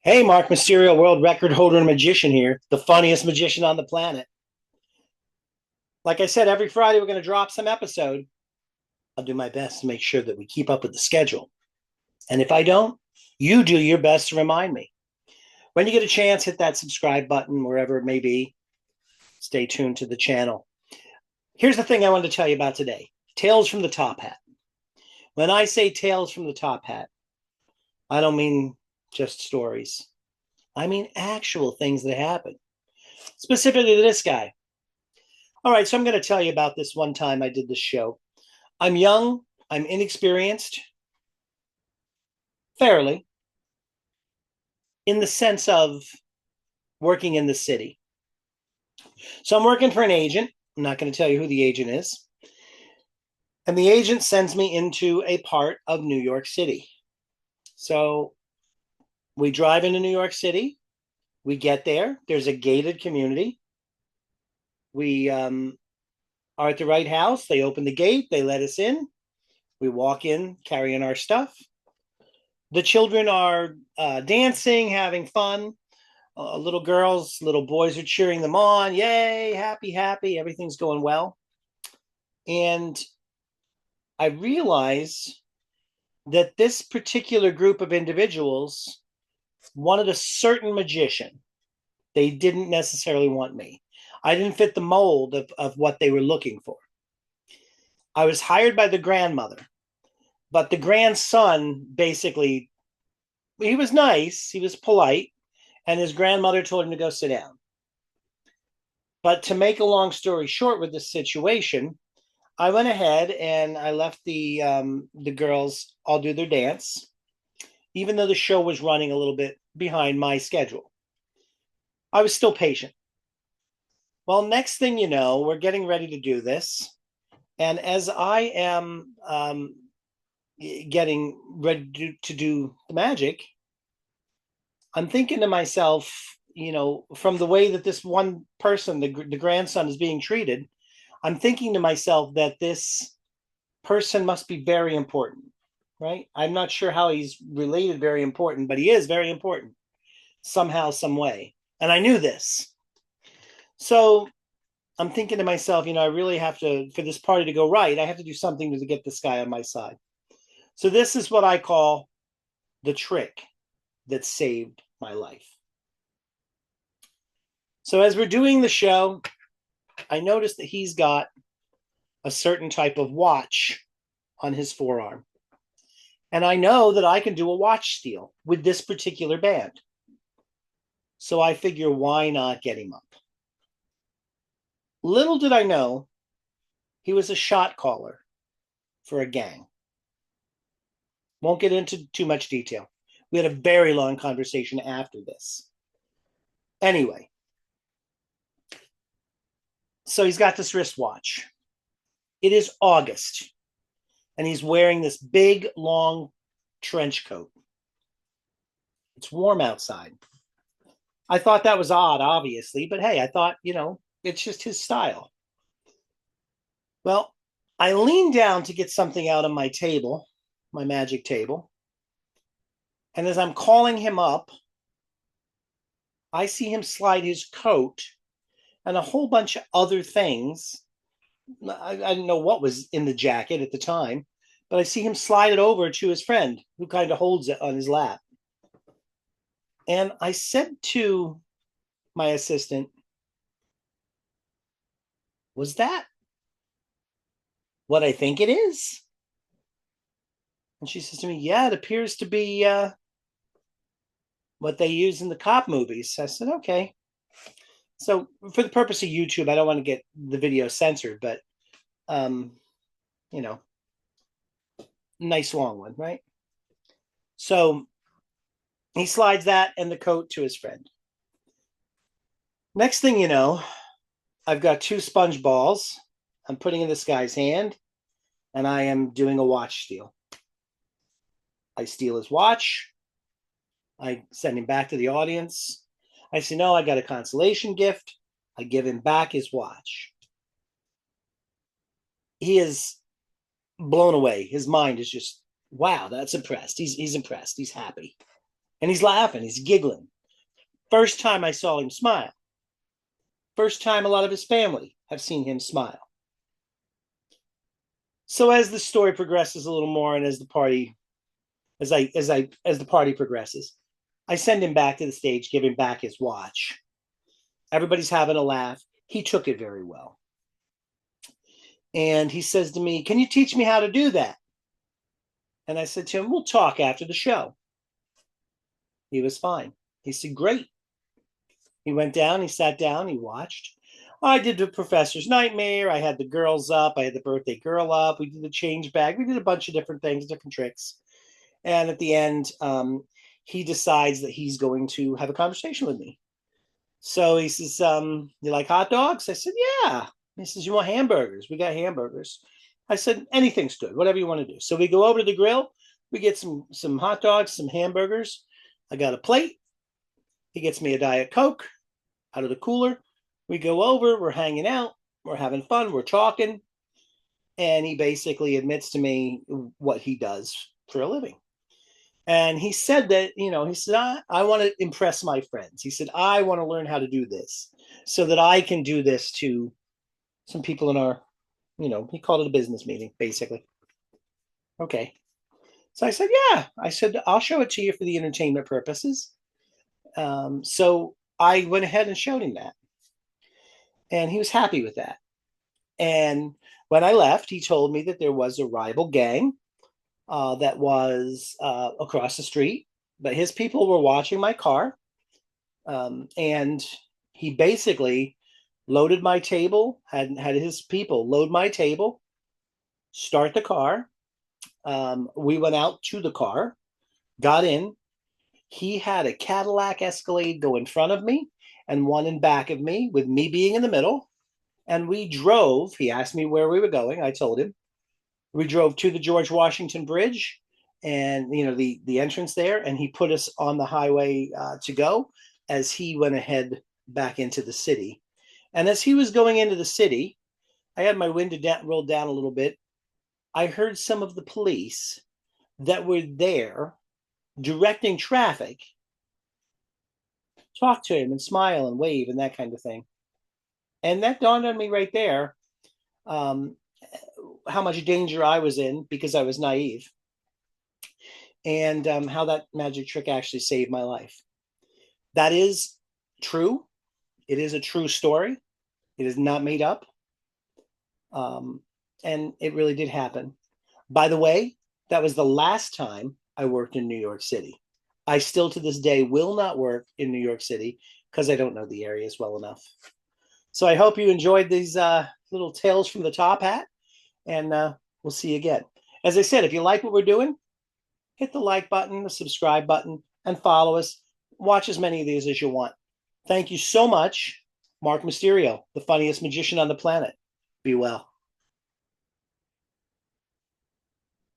Hey, Mark Mysterio, world record holder and magician here, the funniest magician on the planet. Like I said, every Friday we're going to drop some episode. I'll do my best to make sure that we keep up with the schedule. And if I don't, you do your best to remind me. When you get a chance, hit that subscribe button wherever it may be. Stay tuned to the channel. Here's the thing I wanted to tell you about today. Tales from the Top Hat. When I say tales from the Top Hat, I don't mean just stories. I mean actual things that happen. Specifically to this guy. All right, so I'm going to tell you about this one time I did this show. I'm young, I'm inexperienced, fairly, in the sense of working in the city. So I'm working for an agent. I'm not going to tell you who the agent is. And the agent sends me into a part of New York City. So we drive into New York City. We get there. There's a gated community. We are at the right house. They open the gate. They let us in. We walk in, carrying our stuff. The children are dancing, having fun. Little girls, little boys are cheering them on. Yay, happy, happy. Everything's going well. And I realize that this particular group of individuals wanted a certain magician. They didn't necessarily want me. I didn't fit the mold of what they were looking for. I was hired by the grandmother, but the grandson basically, he was nice, he was polite, and his grandmother told him to go sit down. But to make a long story short with this situation, I went ahead and I left the girls all do their dance, even though the show was running a little bit behind my schedule. I was still patient. Well, next thing you know, we're getting ready to do this, and as I am getting ready to do the magic, I'm thinking to myself, from the way that this one person, the grandson, is being treated, I'm thinking to myself that this person must be very important, right? I'm not sure how he's related very important, but he is very important somehow, some way. And I knew this. So I'm thinking to myself, I really have to, for this party to go right, I have to do something to get this guy on my side. So this is what I call the trick that saved my life. So as we're doing the show, I noticed that he's got a certain type of watch on his forearm. And I know that I can do a watch steal with this particular band. So I figure, why not get him up? Little did I know, he was a shot caller for a gang. Won't get into too much detail. We had a very long conversation after this. Anyway, so he's got this wristwatch. It is August, and he's wearing this big, long trench coat. It's warm outside. I thought that was odd, obviously, but hey, I thought, it's just his style. Well, I leaned down to get something out of my table, my magic table. And as I'm calling him up, I see him slide his coat and a whole bunch of other things. I didn't know what was in the jacket at the time, but I see him slide it over to his friend who kind of holds it on his lap. And I said to my assistant, was that what I think it is? And she says to me, yeah, it appears to be what they use in the cop movies. I said, okay. So for the purpose of YouTube, I don't want to get the video censored, but um, you know, nice long one, right? So he slides that and the coat to his friend. Next thing you know, I've got two sponge balls I'm putting in this guy's hand, and I am doing a watch steal. I steal his watch. I send him back to the audience. I say, no, I got a consolation gift. I give him back his watch. He is blown away. His mind is just, wow, that's impressed. He's impressed. He's happy. And he's laughing, he's giggling. First time I saw him smile. First time a lot of his family have seen him smile. So as the story progresses a little more, and as the party, as the party progresses, I send him back to the stage, give him back his watch. Everybody's having a laugh. He took it very well. And he says to me, "Can you teach me how to do that?" And I said to him, "We'll talk after the show." He was fine. He said, "Great." He went down, he sat down, he watched. I did the professor's nightmare. I had the girls up. I had the birthday girl up. We did the change bag. We did a bunch of different things, different tricks. And at the end, he decides that he's going to have a conversation with me. So he says, "You like hot dogs?" I said, "Yeah." He says, "You want hamburgers?" We got hamburgers. I said, "Anything's good, whatever you want to do." So we go over to the grill. We get some hot dogs, some hamburgers. I got a plate. He gets me a Diet Coke out of the cooler. We go over, we're hanging out, we're having fun, we're talking. And he basically admits to me what he does for a living. And he said that, he said, I want to impress my friends. He said, I want to learn how to do this so that I can do this to some people in our, he called it a business meeting, basically. Okay. So I said, yeah. I said, I'll show it to you for the entertainment purposes. So I went ahead and showed him that. And he was happy with that. And when I left, he told me that there was a rival gang that was across the street, but his people were watching my car. And he basically loaded my table, had his people load my table, start the car. We went out to the car, got in. He had a Cadillac Escalade go in front of me and one in back of me, with me being in the middle. And we drove. He asked me where we were going. I told him. We drove to the George Washington Bridge, and the entrance there, and he put us on the highway to go as he went ahead back into the city. And as he was going into the city, I had my window rolled down a little bit. I heard some of the police that were there directing traffic talk to him and smile and wave and that kind of thing. And that dawned on me right there, um, how much danger I was in because I was naive, and how that magic trick actually saved my life. That is true. It is a true story. It is not made up. Um, and it really did happen. By the way, that was the last time I worked in New York City. I still to this day will not work in New York City because I don't know the areas well enough. So I hope you enjoyed these little tales from the top hat, and we'll see you again. As I said, if you like what we're doing, hit the like button, the subscribe button, and follow us. Watch as many of these as you want. Thank you so much, Mark Mysterio, the funniest magician on the planet. Be well.